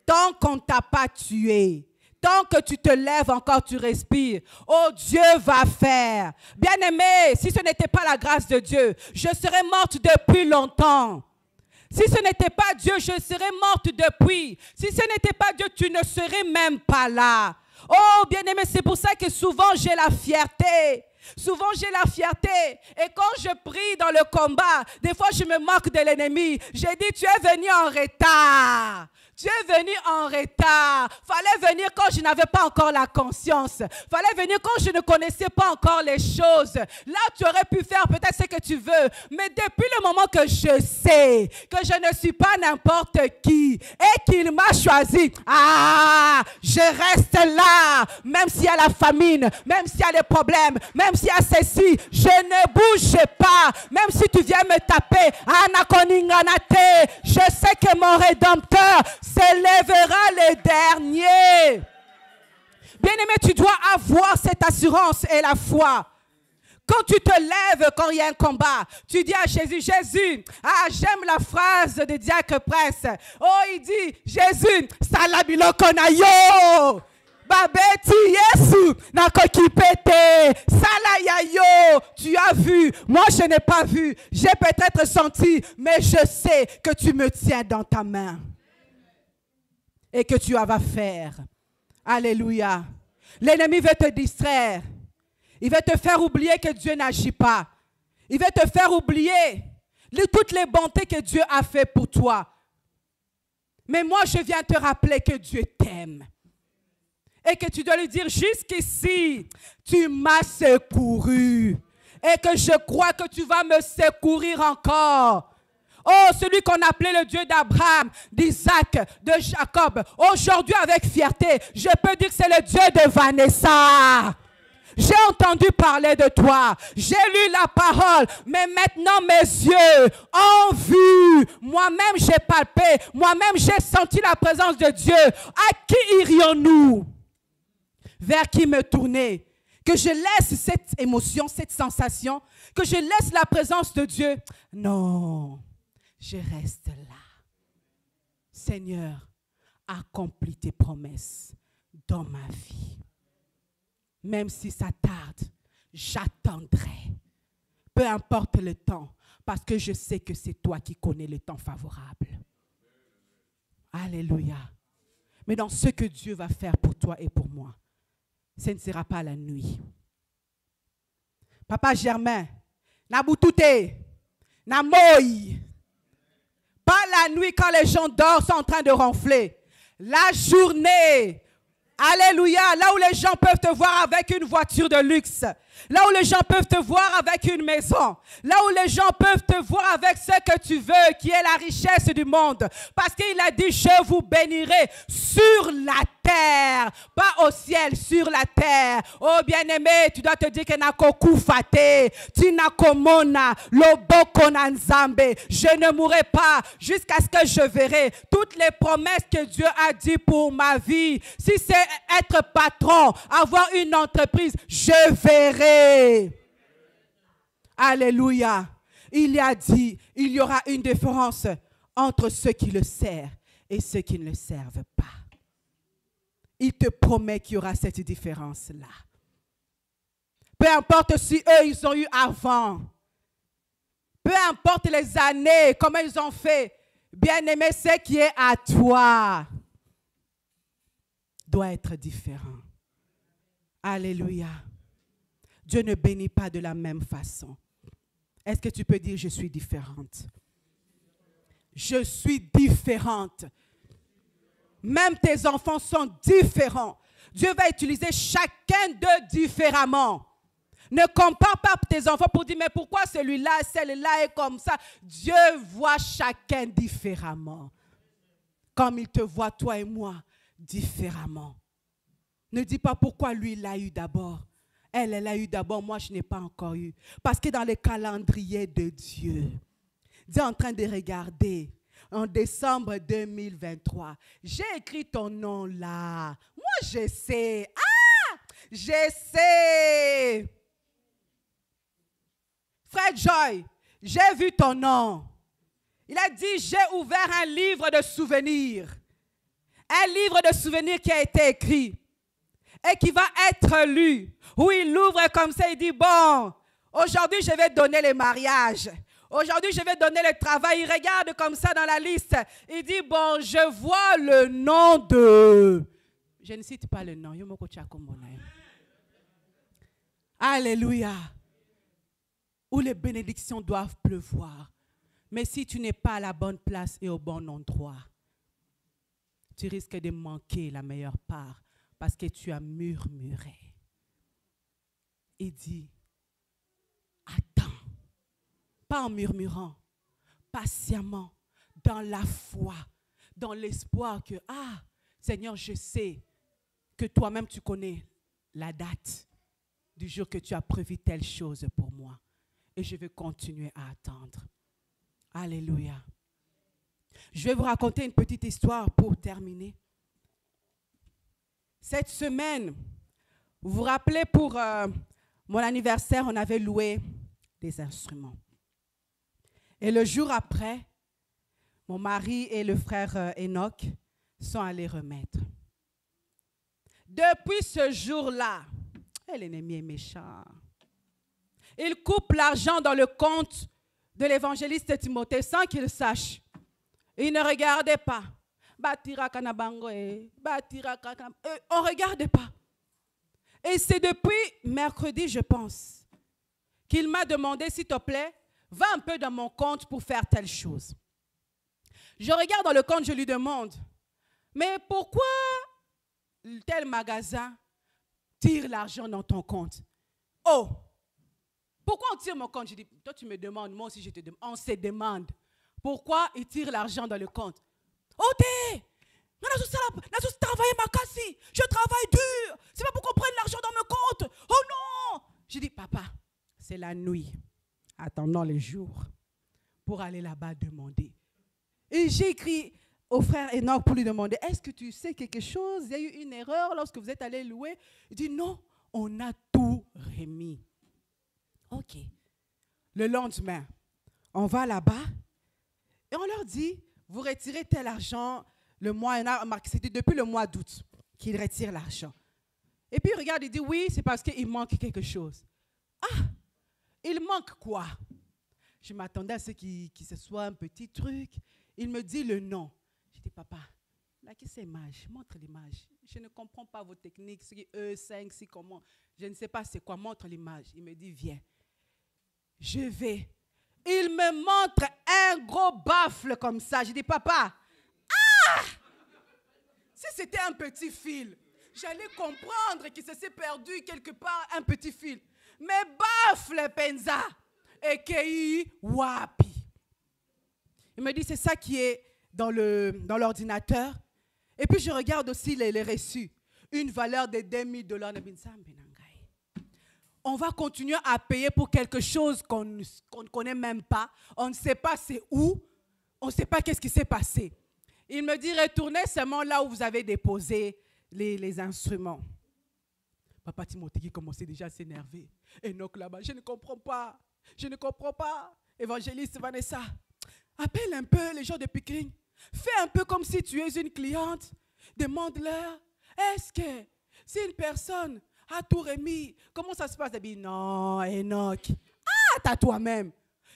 Tant qu'on ne t'a pas tué, tant que tu te lèves encore, tu respires. Oh, Dieu va faire. Bien-aimé, si ce n'était pas la grâce de Dieu, je serais morte depuis longtemps. Si ce n'était pas Dieu, je serais morte depuis. Si ce n'était pas Dieu, tu ne serais même pas là. Oh, bien-aimé, c'est pour ça que souvent j'ai la fierté. Souvent j'ai la fierté. Et quand je prie dans le combat, des fois je me moque de l'ennemi. J'ai dit, tu es venu en retard. Tu es venu en retard. Fallait venir quand je n'avais pas encore la conscience. Fallait venir quand je ne connaissais pas encore les choses. Là, tu aurais pu faire peut-être ce que tu veux. Mais depuis le moment que je sais que je ne suis pas n'importe qui et qu'il m'a choisi, je reste là. Même s'il y a la famine, même s'il y a les problèmes, même s'il y a ceci, je ne bouge pas. Même si tu viens me taper, je sais que mon Rédempteur s'élèvera le dernier. Bien-aimé, tu dois avoir cette assurance et la foi. Quand tu te lèves, quand il y a un combat, tu dis à Jésus, Jésus, j'aime la phrase de Diacre Prince. Oh, il dit, Jésus, salabilo konayo. Babeti Yesu, nakokipete, salayayo, tu as vu, moi je n'ai pas vu, j'ai peut-être senti, mais je sais que tu me tiens dans ta main et que tu vas faire. Alléluia. L'ennemi veut te distraire, il veut te faire oublier que Dieu n'agit pas, il veut te faire oublier toutes les bontés que Dieu a fait pour toi. Mais moi je viens te rappeler que Dieu t'aime. Et que tu dois lui dire, jusqu'ici, tu m'as secouru. Et que je crois que tu vas me secourir encore. Oh, celui qu'on appelait le Dieu d'Abraham, d'Isaac, de Jacob. Aujourd'hui, avec fierté, je peux dire que c'est le Dieu de Vanessa. J'ai entendu parler de toi. J'ai lu la parole. Mais maintenant, mes yeux ont vu. Moi-même, j'ai palpé. Moi-même, j'ai senti la présence de Dieu. À qui irions-nous? Vers qui me tourner, que je laisse cette émotion, cette sensation, que je laisse la présence de Dieu. Non, je reste là. Seigneur, accomplis tes promesses dans ma vie. Même si ça tarde, j'attendrai. Peu importe le temps, parce que je sais que c'est toi qui connais le temps favorable. Alléluia. Mais dans ce que Dieu va faire pour toi et pour moi, ce ne sera pas la nuit. Papa Germain, na boutouté, na moï. Pas la nuit quand les gens dorment, sont en train de ronfler. La journée. Alléluia. Là où les gens peuvent te voir avec une voiture de luxe. Là où les gens peuvent te voir avec une maison. Là où les gens peuvent te voir avec ce que tu veux, qui est la richesse du monde. Parce qu'il a dit, je vous bénirai sur la terre. Pas au ciel, sur la terre. Oh bien-aimé, tu dois te dire que nakoku fate, tinakomona, loboko nanzambe. Je ne mourrai pas jusqu'à ce que je verrai toutes les promesses que Dieu a dit pour ma vie. Si c'est être patron, avoir une entreprise, je verrai. Alléluia. Il a dit, il y aura une différence entre ceux qui le servent et ceux qui ne le servent pas. Il te promet qu'il y aura cette différence-là. Peu importe si eux, ils ont eu avant. Peu importe les années, comment ils ont fait. Bien-aimé, ce qui est à toi doit être différent. Alléluia. Dieu ne bénit pas de la même façon. Est-ce que tu peux dire, je suis différente? Je suis différente. Même tes enfants sont différents. Dieu va utiliser chacun d'eux différemment. Ne compare pas tes enfants pour dire, mais pourquoi celui-là, celle-là est comme ça? Dieu voit chacun différemment. Comme il te voit, toi et moi, différemment. Ne dis pas pourquoi lui, il l'a eu d'abord. Elle a eu d'abord, moi je n'ai pas encore eu. Parce que dans le calendrier de Dieu, Dieu est en train de regarder. En décembre 2023, j'ai écrit ton nom là. Moi je sais. Je sais. Frère Joy, j'ai vu ton nom. Il a dit, j'ai ouvert un livre de souvenirs. Un livre de souvenirs qui a été écrit et qui va être lu. Où il l'ouvre comme ça, il dit, bon, aujourd'hui je vais donner les mariages. Aujourd'hui je vais donner le travail. Il regarde comme ça dans la liste. Il dit, bon, je vois le nom de... Je ne cite pas le nom. Alléluia. Où les bénédictions doivent pleuvoir. Mais si tu n'es pas à la bonne place et au bon endroit, tu risques de manquer la meilleure part parce que tu as murmuré. Il dit, attends, pas en murmurant, patiemment, dans la foi, dans l'espoir que, ah, Seigneur, je sais que toi-même tu connais la date du jour que tu as prévu telle chose pour moi. Et je vais continuer à attendre. Alléluia. Je vais vous raconter une petite histoire pour terminer. Cette semaine, vous vous rappelez, pour mon anniversaire, on avait loué des instruments. Et le jour après, mon mari et le frère Enoch sont allés remettre. Depuis ce jour-là, l'ennemi est méchant. Il coupe l'argent dans le compte de l'évangéliste Timothée sans qu'il sache. Il ne regardait pas. On ne regardait pas. Et c'est depuis mercredi, je pense, qu'il m'a demandé, s'il te plaît, va un peu dans mon compte pour faire telle chose. Je regarde dans le compte, je lui demande, mais pourquoi tel magasin tire l'argent dans ton compte? Oh, pourquoi on tire mon compte? Je dis, toi tu me demandes, moi aussi je te demande. On se demande pourquoi il tire l'argent dans le compte. Oh, je travaille dur. C'est pas pour qu'on prenne l'argent dans mon compte. Oh non! Je dis, papa, c'est la nuit. Attendons les jours pour aller là-bas demander. Et j'ai écrit au frère Enoch pour lui demander, est-ce que tu sais quelque chose? Il y a eu une erreur lorsque vous êtes allé louer? Il dit, non, on a tout remis. Ok. Le lendemain, on va là-bas et on leur dit, vous retirez tel argent le mois, c'était depuis le mois d'août qu'ils retirent l'argent. Et puis il regarde, il dit, oui, c'est parce qu'il manque quelque chose. Ah, il manque quoi? Je m'attendais à ce que ce soit un petit truc. Il me dit le nom. Je dis, papa, là, qu'est-ce que c'est l'image? Montre l'image. Je ne comprends pas vos techniques, E5, si comment. Je ne sais pas c'est quoi, montre l'image. Il me dit, viens. Je vais. Il me montre un gros baffle comme ça. Je dis, papa, ah! Si c'était un petit fil, j'allais comprendre qu'il s'est perdu quelque part un petit fil. Mais baffle, Penza, et Kei Wapi. Il me dit, c'est ça qui est dans l'ordinateur. Et puis je regarde aussi les reçus. Une valeur de $10,000. On va continuer à payer pour quelque chose qu'on ne connaît même pas. On ne sait pas c'est où. On ne sait pas qu'est-ce qui s'est passé. Il me dit, retournez seulement là où vous avez déposé les instruments. Papa Timothée qui commençait déjà à s'énerver. Enoch là-bas, je ne comprends pas. Je ne comprends pas. Évangéliste Vanessa, appelle un peu les gens de Pickering. Fais un peu comme si tu es une cliente. Demande-leur, est-ce que si une personne a tout remis, comment ça se passe? Elle dit, non, Enoch. Ah, t'as toi-même.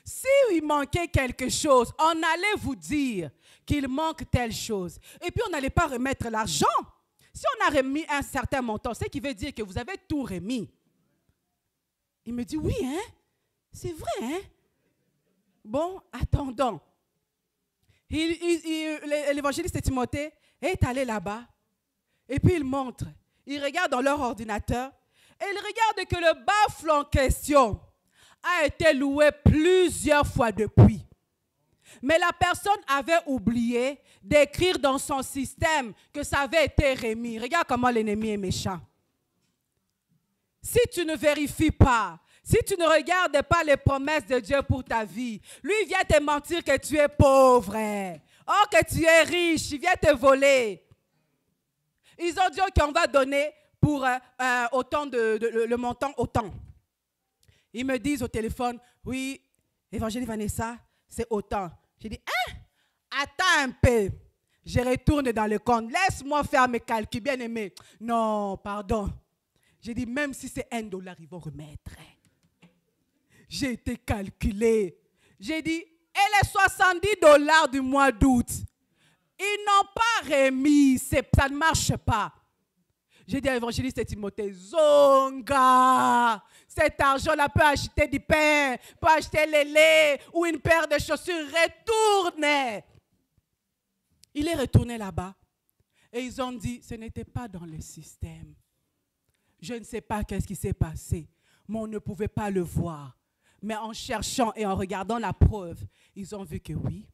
S'il manquait quelque chose, on allait vous dire qu'il manque telle chose. Et puis on n'allait pas remettre l'argent. Si on a remis un certain montant, c'est qui veut dire que vous avez tout remis. Il me dit, oui, hein? C'est vrai, hein? Bon, attendons. L'évangéliste Timothée est allé là-bas. Et puis il montre. Il regarde dans leur ordinateur. Et il regarde que le baffle en question a été loué plusieurs fois depuis. Mais la personne avait oublié d'écrire dans son système que ça avait été remis. Regarde comment l'ennemi est méchant. Si tu ne vérifies pas, si tu ne regardes pas les promesses de Dieu pour ta vie, lui vient te mentir que tu es pauvre. Oh, que tu es riche, il vient te voler. Ils ont dit qu'on va donner pour autant le montant autant. Ils me disent au téléphone, oui, Évangélie Vanessa, c'est autant. J'ai dit, hein? Attends un peu. Je retourne dans le compte. Laisse-moi faire mes calculs, bien aimé. Non, pardon. J'ai dit, même si c'est $1, ils vont remettre. J'ai été calculé. J'ai dit, et les $70 du mois d'août, ils n'ont pas remis. Ça ne marche pas. J'ai dit à l'évangéliste Timothée, Zonga, cet argent-là peut acheter du pain, peut acheter le lait ou une paire de chaussures. Retourne. Il est retourné là-bas et ils ont dit, ce n'était pas dans le système. Je ne sais pas qu'est-ce qui s'est passé, mais on ne pouvait pas le voir. Mais en cherchant et en regardant la preuve, ils ont vu que oui,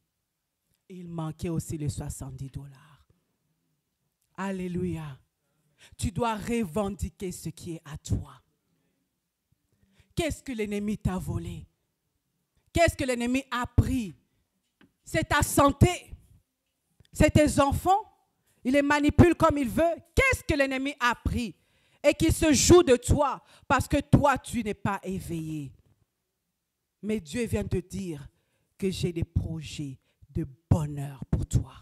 il manquait aussi les $70. Alléluia. Tu dois revendiquer ce qui est à toi. Qu'est-ce que l'ennemi t'a volé? Qu'est-ce que l'ennemi a pris? C'est ta santé. C'est tes enfants. Il les manipule comme il veut. Qu'est-ce que l'ennemi a pris? Et qu'il se joue de toi parce que toi, tu n'es pas éveillé. Mais Dieu vient te dire que j'ai des projets de bonheur pour toi.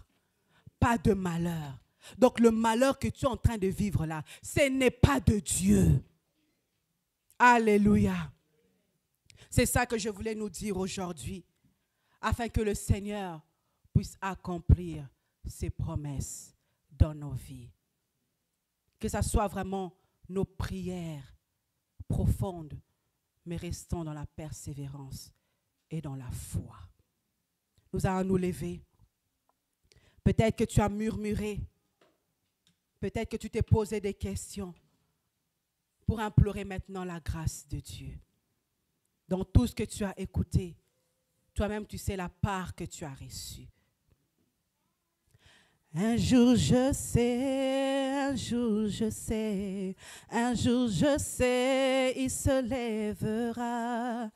Pas de malheur. Donc le malheur que tu es en train de vivre là, ce n'est pas de Dieu. Alléluia. C'est ça que je voulais nous dire aujourd'hui, afin que le Seigneur puisse accomplir ses promesses dans nos vies. Que ce soit vraiment nos prières profondes, mais restons dans la persévérance et dans la foi. Nous allons nous lever. Peut-être que tu as murmuré. Peut-être que tu t'es posé des questions pour implorer maintenant la grâce de Dieu. Dans tout ce que tu as écouté, toi-même tu sais la part que tu as reçue. Un jour je sais, un jour je sais, un jour je sais, il se lèvera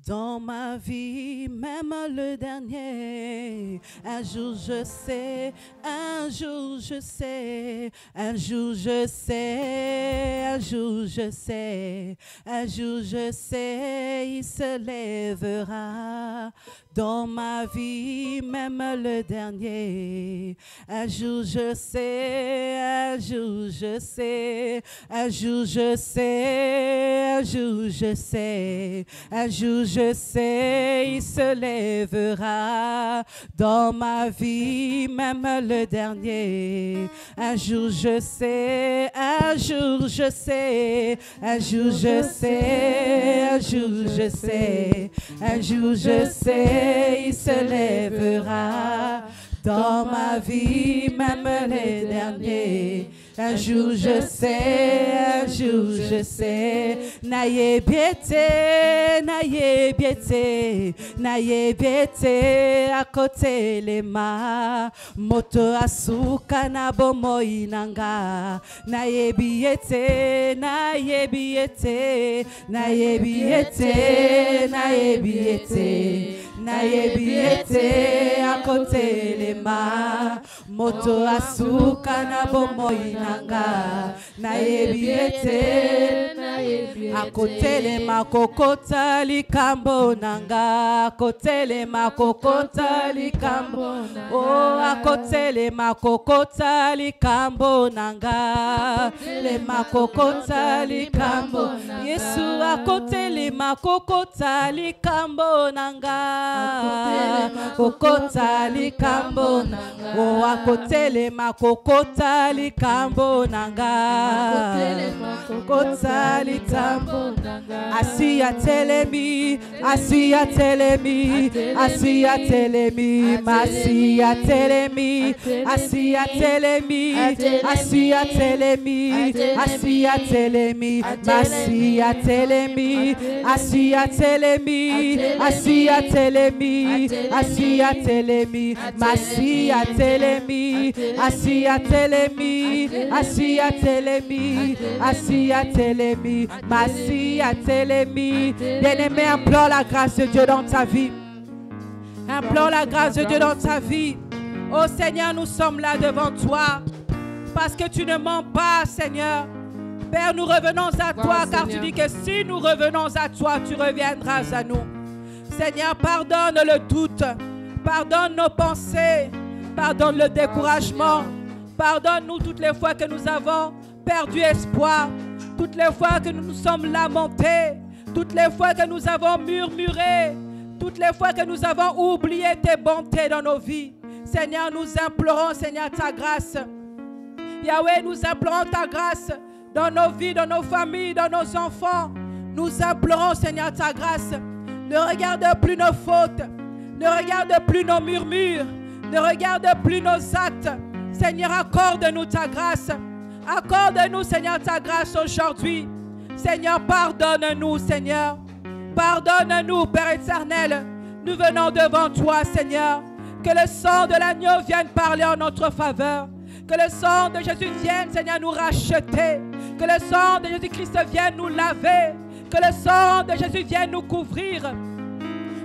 dans ma vie, même le dernier. Un jour je sais, un jour je sais, un jour je sais, un jour je sais, un jour je sais, il se lèvera dans ma vie, même le dernier. Un jour je sais, un jour je sais, un jour je sais, un jour je sais, un jour je sais, il se lèvera dans ma vie, même le dernier. Un jour je sais, un jour je sais, un jour je sais, un jour je sais, un jour je sais, il se lèvera dans ma vie, même les derniers. Un jour je sais, un jour je sais. Naye biete, naye biete, naye biete à côté les ma. Moto asuka na bomo inanga. Naye biete, naye biete, naye biete, naye biete. Naye biete à côté les ma. Moto asuka na bomo inanga. Naye biete, à côté les ma kokota likambo nanga. À côté les ma kokota likambo. Oh, à côté les ma kokota likambo nanga. Les ma kokota likambo. Yesu à côté les ma kokota likambo nanga. Kokota likambo nanga. Oh, à côté les ma kokota likambo nanga. Kokota likambo nanga. Asiya telemi, asiya telemi, asiya telemi, asiya telemi, asiya telemi, asiya telemi, asiya telemi, asiya telemi, asiya telemi, asiya telemi, asiya telemi, asiya telemi, asiya telemi, asiya telemi, asiya telemi, asiya telemi. Bien-aimé, implore la grâce de Dieu dans ta vie. Implore la grâce de Dieu dans ta vie. Oh Seigneur, nous sommes là devant toi parce que tu ne mens pas, Seigneur. Père, nous revenons à toi car tu dis que si nous revenons à toi, tu reviendras à nous. Seigneur, pardonne le doute. Pardonne nos pensées. Pardonne le découragement. Pardonne-nous toutes les fois que nous avons perdu espoir. Toutes les fois que nous nous sommes lamentés. Toutes les fois que nous avons murmuré. Toutes les fois que nous avons oublié tes bontés dans nos vies. Seigneur, nous implorons, Seigneur, ta grâce. Yahweh, nous implorons ta grâce dans nos vies, dans nos familles, dans nos enfants. Nous implorons, Seigneur, ta grâce. Ne regarde plus nos fautes. Ne regarde plus nos murmures. Ne regarde plus nos actes. Seigneur, accorde-nous ta grâce. Accorde-nous, Seigneur, ta grâce aujourd'hui. Seigneur, pardonne-nous, Seigneur. Pardonne-nous, Père éternel. Nous venons devant toi, Seigneur. Que le sang de l'agneau vienne parler en notre faveur. Que le sang de Jésus vienne, Seigneur, nous racheter. Que le sang de Jésus-Christ vienne nous laver. Que le sang de Jésus vienne nous couvrir.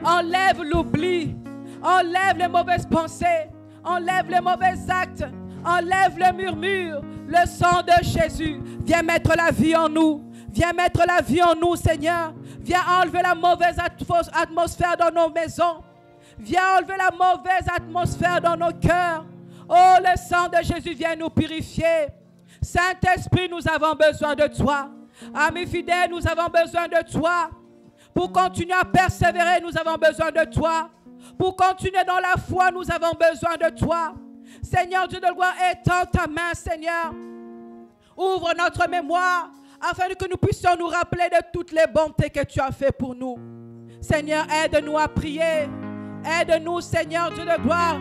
Enlève l'oubli. Enlève les mauvaises pensées. Enlève les mauvais actes. Enlève le murmure. Le sang de Jésus. Viens mettre la vie en nous. Viens mettre la vie en nous, Seigneur. Viens enlever la mauvaise atmosphère dans nos maisons. Viens enlever la mauvaise atmosphère dans nos cœurs. Oh, le sang de Jésus vient nous purifier. Saint-Esprit, nous avons besoin de toi. Amis fidèles, nous avons besoin de toi. Pour continuer à persévérer, nous avons besoin de toi. Pour continuer dans la foi, nous avons besoin de toi. Seigneur Dieu de gloire, étends ta main, Seigneur. Ouvre notre mémoire afin que nous puissions nous rappeler de toutes les bontés que tu as fait pour nous. Seigneur, aide-nous à prier. Aide-nous, Seigneur Dieu de gloire,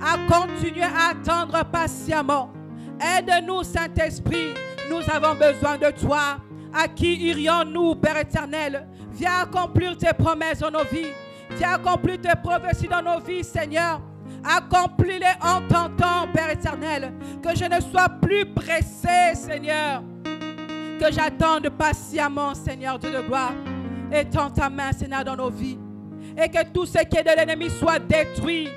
à continuer à attendre patiemment. Aide-nous, Saint-Esprit. Nous avons besoin de toi. À qui irions-nous, Père éternel? Viens accomplir tes promesses dans nos vies. Viens accomplir tes prophéties dans nos vies, Seigneur. Accomplis-les en ton temps, Père éternel. Que je ne sois plus pressé, Seigneur. Que j'attende patiemment, Seigneur Dieu de gloire. Étends ta main, Seigneur, dans nos vies. Et que tout ce qui est de l'ennemi soit détruit.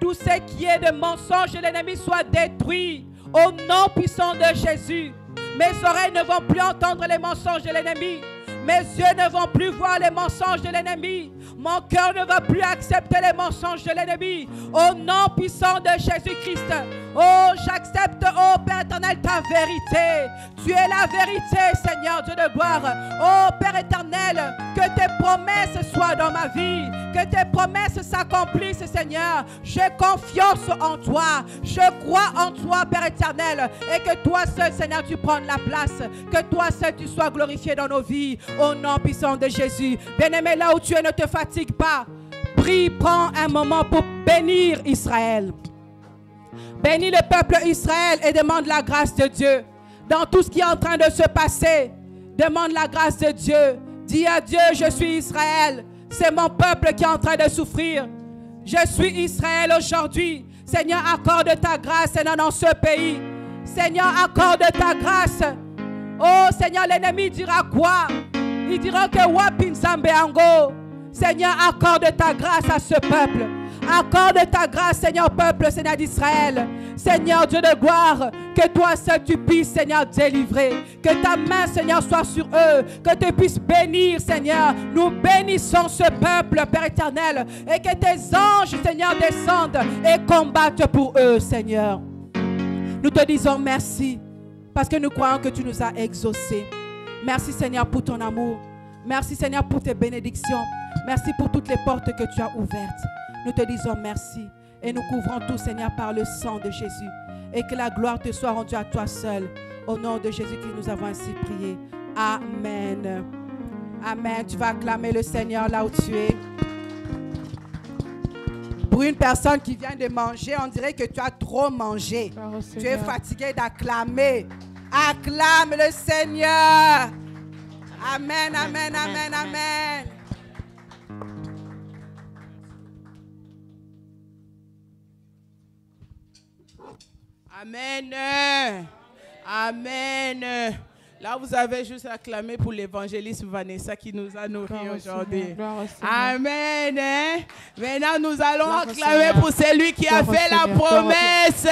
Tout ce qui est de mensonge de l'ennemi soit détruit. Au nom puissant de Jésus. Mes oreilles ne vont plus entendre les mensonges de l'ennemi. Mes yeux ne vont plus voir les mensonges de l'ennemi. Mon cœur ne va plus accepter les mensonges de l'ennemi. Au nom puissant de Jésus-Christ. Oh, j'accepte, oh Père éternel, ta vérité. Tu es la vérité, Seigneur Dieu de gloire. Oh Père éternel, que tes promesses soient dans ma vie. Que tes promesses s'accomplissent, Seigneur. J'ai confiance en toi. Je crois en toi, Père éternel. Et que toi seul, Seigneur, tu prennes la place. Que toi seul, tu sois glorifié dans nos vies. Au nom puissant de Jésus. Bien-aimé, là où tu es, ne te fatigue pas. Prie, prends un moment pour bénir Israël. Bénis le peuple Israël et demande la grâce de Dieu. Dans tout ce qui est en train de se passer, demande la grâce de Dieu. Dis à Dieu, je suis Israël. C'est mon peuple qui est en train de souffrir. Je suis Israël aujourd'hui. Seigneur, accorde ta grâce, Seigneur, dans ce pays. Seigneur, accorde ta grâce. Oh, Seigneur, l'ennemi dira quoi? Il dira que Wapin Zambeango. Seigneur, accorde ta grâce à ce peuple. Accorde ta grâce, Seigneur, peuple, Seigneur d'Israël. Seigneur Dieu de gloire, que toi seul tu puisses, Seigneur, délivrer. Que ta main, Seigneur, soit sur eux. Que tu puisses bénir, Seigneur. Nous bénissons ce peuple, Père éternel. Et que tes anges, Seigneur, descendent et combattent pour eux, Seigneur. Nous te disons merci. Parce que nous croyons que tu nous as exaucés. Merci, Seigneur, pour ton amour. Merci, Seigneur, pour tes bénédictions. Merci pour toutes les portes que tu as ouvertes. Nous te disons merci. Et nous couvrons tout, Seigneur, par le sang de Jésus. Et que la gloire te soit rendue à toi seul. Au nom de Jésus que nous avons ainsi prié. Amen. Amen. Tu vas acclamer le Seigneur là où tu es. Pour une personne qui vient de manger, on dirait que tu as trop mangé. Tu es fatigué d'acclamer. Acclame le Seigneur. Amen, amen, amen, amen. Amen. Amen. Là, vous avez juste acclamé pour l'évangéliste Vanessa qui nous a nourris aujourd'hui. Amen. Hein? Maintenant, nous allons acclamer pour celui qui a fait la promesse.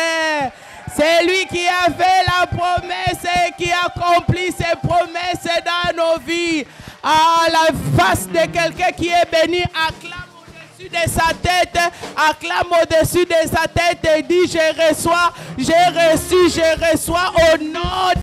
C'est lui qui a fait la promesse et qui accomplit ses promesses dans nos vies. À la face de quelqu'un qui est béni, acclame. au-dessus de sa tête. Acclame au-dessus de sa tête et dis, je reçois au nom